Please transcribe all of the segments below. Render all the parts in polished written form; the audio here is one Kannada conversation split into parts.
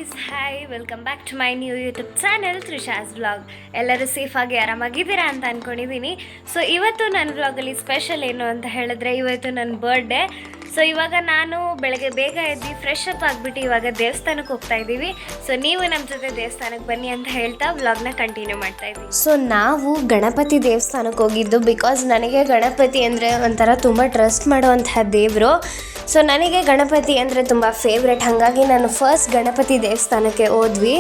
Guys, hi, welcome back to my new YouTube channel Trisha's vlog. ಎಲ್ಲರೂ ಸೇಫಾಗಿ ಆರಾಮಾಗಿದ್ದೀರಾ ಅಂತ ಅಂದ್ಕೊಂಡಿದ್ದೀನಿ. ಸೊ ಇವತ್ತು ನನ್ನ ವ್ಲಾಗಲ್ಲಿ ಸ್ಪೆಷಲ್ ಏನು ಅಂತ ಹೇಳಿದ್ರೆ, ಇವತ್ತು ನನ್ನ ಬರ್ಡೇ. ಸೊ ಇವಾಗ ನಾನು ಬೆಳಗ್ಗೆ ಬೇಗ ಎದ್ದು ಫ್ರೆಶ್ ಅಪ್ ಆಗಿಬಿಟ್ಟು ಇವಾಗ ದೇವಸ್ಥಾನಕ್ಕೆ ಹೋಗ್ತಾ ಇದ್ದೀವಿ. ಸೊ ನೀವು ನಮ್ಮ ಜೊತೆ ದೇವಸ್ಥಾನಕ್ಕೆ ಬನ್ನಿ ಅಂತ ಹೇಳ್ತಾ ವ್ಲಾಗ್ನ ಕಂಟಿನ್ಯೂ ಮಾಡ್ತಾ ಇದ್ದೀವಿ. ಸೊ ನಾವು ಗಣಪತಿ ದೇವಸ್ಥಾನಕ್ಕೆ ಹೋಗಿದ್ದು ಬಿಕಾಸ್ ನನಗೆ ಗಣಪತಿ ಅಂದರೆ ಒಂಥರ ತುಂಬ ಟ್ರಸ್ಟ್ ಮಾಡುವಂತಹ ದೇವರು. ಸೊ ನನಗೆ ಗಣಪತಿ ಅಂದರೆ ತುಂಬ ಫೇವ್ರೆಟ್. ಹಾಗಾಗಿ ನಾನು ಫಸ್ಟ್ ಗಣಪತಿ ದೇವಸ್ಥಾನಕ್ಕೆ ಹೋದ್ವಿ.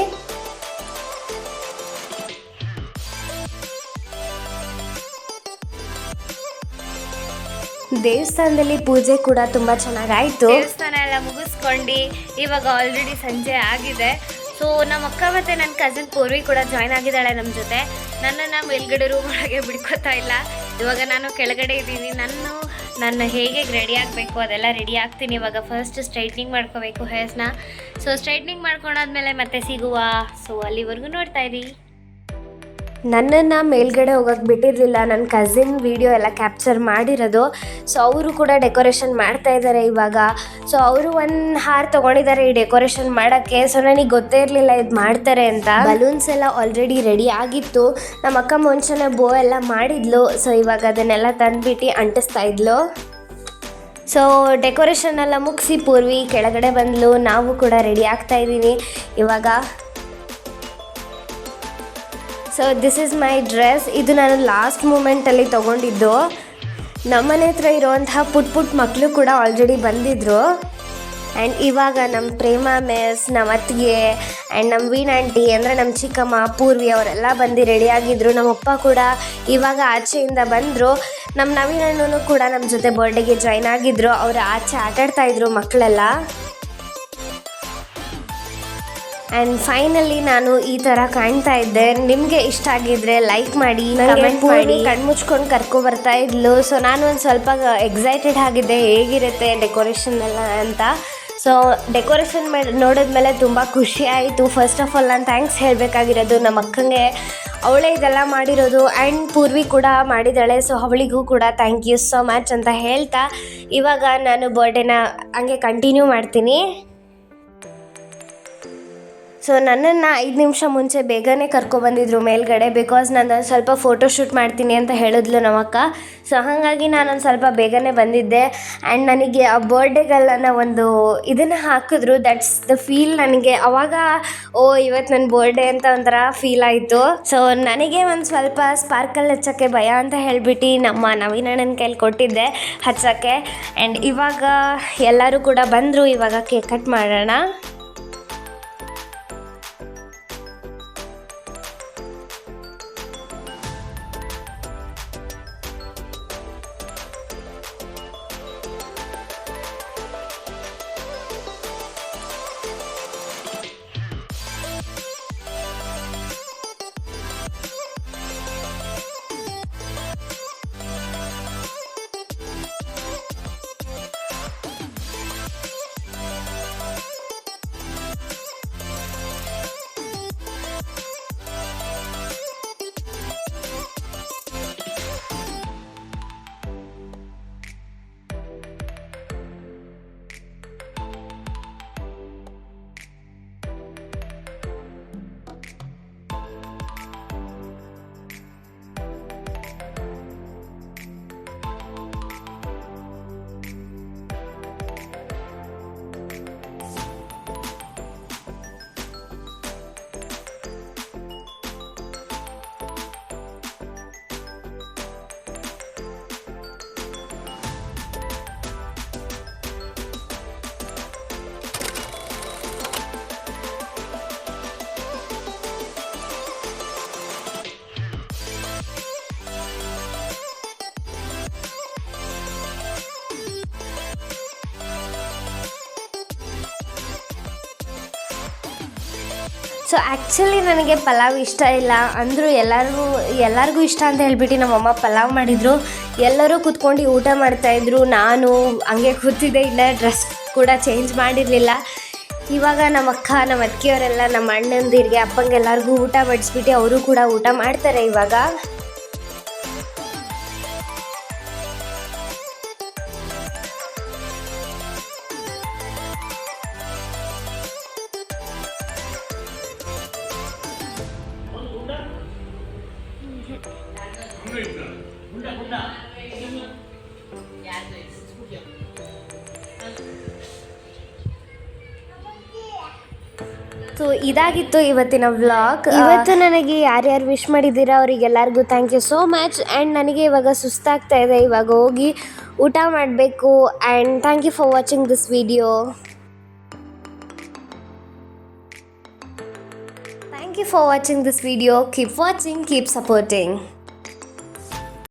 ದೇವಸ್ಥಾನದಲ್ಲಿ ಪೂಜೆ ಕೂಡ ತುಂಬ ಚೆನ್ನಾಗಾಯಿತು. ದೇವಸ್ಥಾನ ಎಲ್ಲ ಮುಗಿಸ್ಕೊಂಡು ಇವಾಗ ಆಲ್ರೆಡಿ ಸಂಜೆ ಆಗಿದೆ. ಸೊ ನಮ್ಮ ಅಕ್ಕ ಮತ್ತು ನನ್ನ ಕಸಿನ್ ಪೂರ್ವಿ ಕೂಡ ಜಾಯ್ನ್ ಆಗಿದ್ದಾಳೆ ನಮ್ಮ ಜೊತೆ. ನನ್ನನ್ನು ಮೇಲ್ಗಡೆ ರೂಮ್ ಒಳಗೆ ಬಿಡ್ಕೋತಾ ಇಲ್ಲ. ಇವಾಗ ನಾನು ಕೆಳಗಡೆ ಇದ್ದೀನಿ. ನನ್ನ ಹೇಗೆ ರೆಡಿ ಆಗಬೇಕು ಅದೆಲ್ಲ ರೆಡಿ ಆಗ್ತೀನಿ. ಇವಾಗ ಫಸ್ಟ್ ಸ್ಟ್ರೈಟ್ನಿಂಗ್ ಮಾಡ್ಕೋಬೇಕು ಹೇರ್ಸ್ನ. ಸೊ ಸ್ಟ್ರೈಟ್ನಿಂಗ್ ಮಾಡ್ಕೊಂಡಾದ್ಮೇಲೆ ಮತ್ತೆ ಸಿಗುವ. ಸೊ ಅಲ್ಲಿವರೆಗೂ ನೋಡ್ತಾ ಇರಿ. ನನ್ನನ್ನು ಮೇಲ್ಗಡೆ ಹೋಗೋಕ್ಕೆ ಬಿಟ್ಟಿರಲಿಲ್ಲ. ನನ್ನ ಕಸಿನ್ ವಿಡಿಯೋ ಎಲ್ಲ ಕ್ಯಾಪ್ಚರ್ ಮಾಡಿರೋದು. ಸೊ ಅವರು ಕೂಡ ಡೆಕೋರೇಷನ್ ಮಾಡ್ತಾ ಇದ್ದಾರೆ ಇವಾಗ. ಸೊ ಅವರು 1 ಹಾರ್ ತೊಗೊಂಡಿದ್ದಾರೆ ಈ ಡೆಕೋರೇಷನ್ ಮಾಡೋಕ್ಕೆ. ಸೊ ನನಗೆ ಗೊತ್ತೇ ಇರಲಿಲ್ಲ ಇದು ಮಾಡ್ತಾರೆ ಅಂತ. ಬಲೂನ್ಸ್ ಎಲ್ಲ ಆಲ್ರೆಡಿ ರೆಡಿ ಆಗಿತ್ತು. ನಮ್ಮ ಅಕ್ಕ ಮುಂಚೆನೇ ಬೋ ಎಲ್ಲ ಮಾಡಿದ್ಲು. ಸೊ ಇವಾಗ ಅದನ್ನೆಲ್ಲ ತಂದುಬಿಟ್ಟು ಅಂಟಿಸ್ತಾ ಇದ್ಲು. ಸೊ ಡೆಕೋರೇಷನ್ ಎಲ್ಲ ಮುಗಿಸಿ ಪೂರ್ವಿ ಕೆಳಗಡೆ ಬಂದಳು. ನಾವು ಕೂಡ ರೆಡಿ ಆಗ್ತಾ ಇದ್ದೀನಿ ಇವಾಗ. So this is my dress. ಇದು ನಾನು ಲಾಸ್ಟ್ ಮೂಮೆಂಟಲ್ಲಿ ತೊಗೊಂಡಿದ್ದು. ನಮ್ಮನೆ ಹತ್ರ ಇರುವಂತಹ ಪುಟ್ಟ ಮಕ್ಕಳು ಕೂಡ ಆಲ್ರೆಡಿ ಬಂದಿದ್ದರು. ಆ್ಯಂಡ್ ಇವಾಗ ನಮ್ಮ ಪ್ರೇಮ ಮಿಸ್, ನಮ್ಮ ಅತ್ತಿಗೆ ಆ್ಯಂಡ್ ನಮ್ಮ ವೀಣ್ ಆಂಟಿ ಅಂದರೆ ನಮ್ಮ ಚಿಕ್ಕಮ್ಮ ಪೂರ್ವಿ ಅವರೆಲ್ಲ ಬಂದು ರೆಡಿಯಾಗಿದ್ದರು. ನಮ್ಮಪ್ಪ ಕೂಡ ಇವಾಗ ಆಚೆಯಿಂದ ಬಂದರು. ನಮ್ಮ ನವೀನ್ ಅಣ್ಣನೂ ಕೂಡ ನಮ್ಮ ಜೊತೆ ಬರ್ಡೇಗೆ ಜಾಯ್ನ್ ಆಗಿದ್ದರು. ಅವರು ಆಚೆ ಆಟಾಡ್ತಾಯಿದ್ರು ಮಕ್ಕಳೆಲ್ಲ. ಆ್ಯಂಡ್ ಫೈನಲಿ ನಾನು ಈ ಥರ ಕಾಣ್ತಾ ಇದ್ದೆ. ನಿಮಗೆ ಇಷ್ಟ ಆಗಿದ್ರೆ ಲೈಕ್ ಮಾಡಿ, ಕಮೆಂಟ್ ಮಾಡಿ. ಕಣ್ಮುಚ್ಕೊಂಡು ಕರ್ಕೊಬರ್ತಾ ಇದ್ಲು. ಸೊ ನಾನು ಒಂದು ಸ್ವಲ್ಪ ಎಕ್ಸೈಟೆಡ್ ಆಗಿದ್ದೆ ಹೇಗಿರುತ್ತೆ ಡೆಕೋರೇಷನ್ ಎಲ್ಲ ಅಂತ. ಸೊ ಡೆಕೋರೇಷನ್ ನೋಡಿದ್ಮೇಲೆ ತುಂಬ ಖುಷಿ ಆಯಿತು. ಫಸ್ಟ್ ಆಫ್ ಆಲ್ ನಾನು ಥ್ಯಾಂಕ್ಸ್ ಹೇಳಬೇಕಾಗಿರೋದು ನಮ್ಮ ಅಕ್ಕಂಗೆ. ಅವಳೇ ಇದೆಲ್ಲ ಮಾಡಿರೋದು. ಆ್ಯಂಡ್ ಪೂರ್ವಿ ಕೂಡ ಮಾಡಿದ್ದಾಳೆ. ಸೊ ಅವಳಿಗೂ ಕೂಡ ಥ್ಯಾಂಕ್ ಯು ಸೋ ಮಚ್ ಅಂತ ಹೇಳ್ತಾ ಇವಾಗ ನಾನು ಬರ್ಡೇನ ಹಂಗೆ ಕಂಟಿನ್ಯೂ ಮಾಡ್ತೀನಿ. ಸೊ ನನ್ನನ್ನು 5 ನಿಮಿಷ ಮುಂಚೆ ಬೇಗನೆ ಕರ್ಕೊಬಂದಿದ್ರು ಮೇಲ್ಗಡೆ. ಬಿಕಾಸ್ ನಾನು ಸ್ವಲ್ಪ ಫೋಟೋಶೂಟ್ ಮಾಡ್ತೀನಿ ಅಂತ ಹೇಳಿದ್ಲು ನಮ್ಮಕ್ಕ. ಸೊ ಹಾಗಾಗಿ ನಾನೊಂದು ಸ್ವಲ್ಪ ಬೇಗನೆ ಬಂದಿದ್ದೆ. ಆ್ಯಂಡ್ ನನಗೆ ಆ ಬರ್ಡೇಗೆಲ್ಲ ಒಂದು ಇದನ್ನು ಹಾಕಿದ್ರು. That's the feel. ನನಗೆ ಅವಾಗ ಇವತ್ತು ನನ್ನ ಬರ್ಡೇ ಅಂತ ಒಂಥರ ಫೀಲ್ ಆಯಿತು. ಸೊ ನನಗೆ ಒಂದು ಸ್ವಲ್ಪ ಸ್ಪಾರ್ಕಲ್ ಹಚ್ಚೋಕ್ಕೆ ಭಯ ಅಂತ ಹೇಳಿಬಿಟ್ಟು ನಮ್ಮ ನವೀನಣ್ಣನ ಕೈಲಿ ಕೊಟ್ಟಿದ್ದೆ ಹಚ್ಚೋಕ್ಕೆ. ಆ್ಯಂಡ್ ಇವಾಗ ಎಲ್ಲರೂ ಕೂಡ ಬಂದರು. ಇವಾಗ ಕೇಕ್ ಕಟ್ ಮಾಡೋಣ. ಸೊ ಆ್ಯಕ್ಚುಲಿ ನನಗೆ ಪಲಾವ್ ಇಷ್ಟ ಇಲ್ಲ ಅಂದರೂ ಎಲ್ಲರಿಗೂ ಇಷ್ಟ ಅಂತ ಹೇಳ್ಬಿಟ್ಟು ನಮ್ಮಮ್ಮ ಪಲಾವ್ ಮಾಡಿದರು. ಎಲ್ಲರೂ ಕೂತ್ಕೊಂಡು ಊಟ ಮಾಡ್ತಾಯಿದ್ರು. ನಾನು ಹಂಗೆ ಕೂತಿದ್ದೆ. ಇಲ್ಲ ಡ್ರೆಸ್ ಕೂಡ ಚೇಂಜ್ ಮಾಡಿರಲಿಲ್ಲ. ಇವಾಗ ನಮ್ಮ ಅಕ್ಕ, ನಮ್ಮ ಅತ್ತಿಗೆಯವರೆಲ್ಲ ನಮ್ಮ ಅಣ್ಣಂದಿರಿಗೆ, ಅಪ್ಪಂಗೆಲ್ಲರಿಗೂ ಊಟ ಬಡಿಸ್ಬಿಟ್ಟು ಅವರು ಕೂಡ ಊಟ ಮಾಡ್ತಾರೆ ಇವಾಗ. ಸೊ ಇದಾಗಿತ್ತು ಇವತ್ತಿನ ವ್ಲಾಗ್. ಇವತ್ತು ನನಗೆ ಯಾರ್ಯಾರು ವಿಶ್ ಮಾಡಿದ್ದೀರಾ ಅವರಿಗೆಲ್ಲರಿಗೂ thank you so much. And ನನಗೆ ಇವಾಗ ಸುಸ್ತಾಗ್ತಾ ಇದೆ, ಇವಾಗ ಹೋಗಿ ಊಟ ಮಾಡಬೇಕು. And thank you for watching this video. Thank you for watching this video. Keep watching, keep supporting.